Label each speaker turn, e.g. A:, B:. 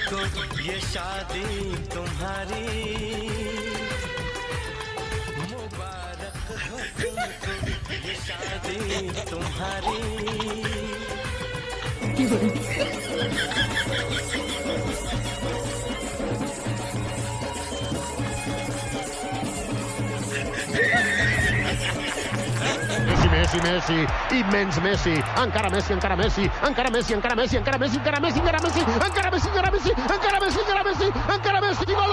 A: तुमको ये शादी तुम्हारी, मुबारक हो तुमको ये शादी तुम्हारी।
B: Messi, immens Messi, encara Messi, encara Messi, encara Messi, encara Messi, encara Messi, encara Messi, encara Messi, encara Messi, encara Messi, encara Messi, encara Messi, encara Messi, encara Messi, gol,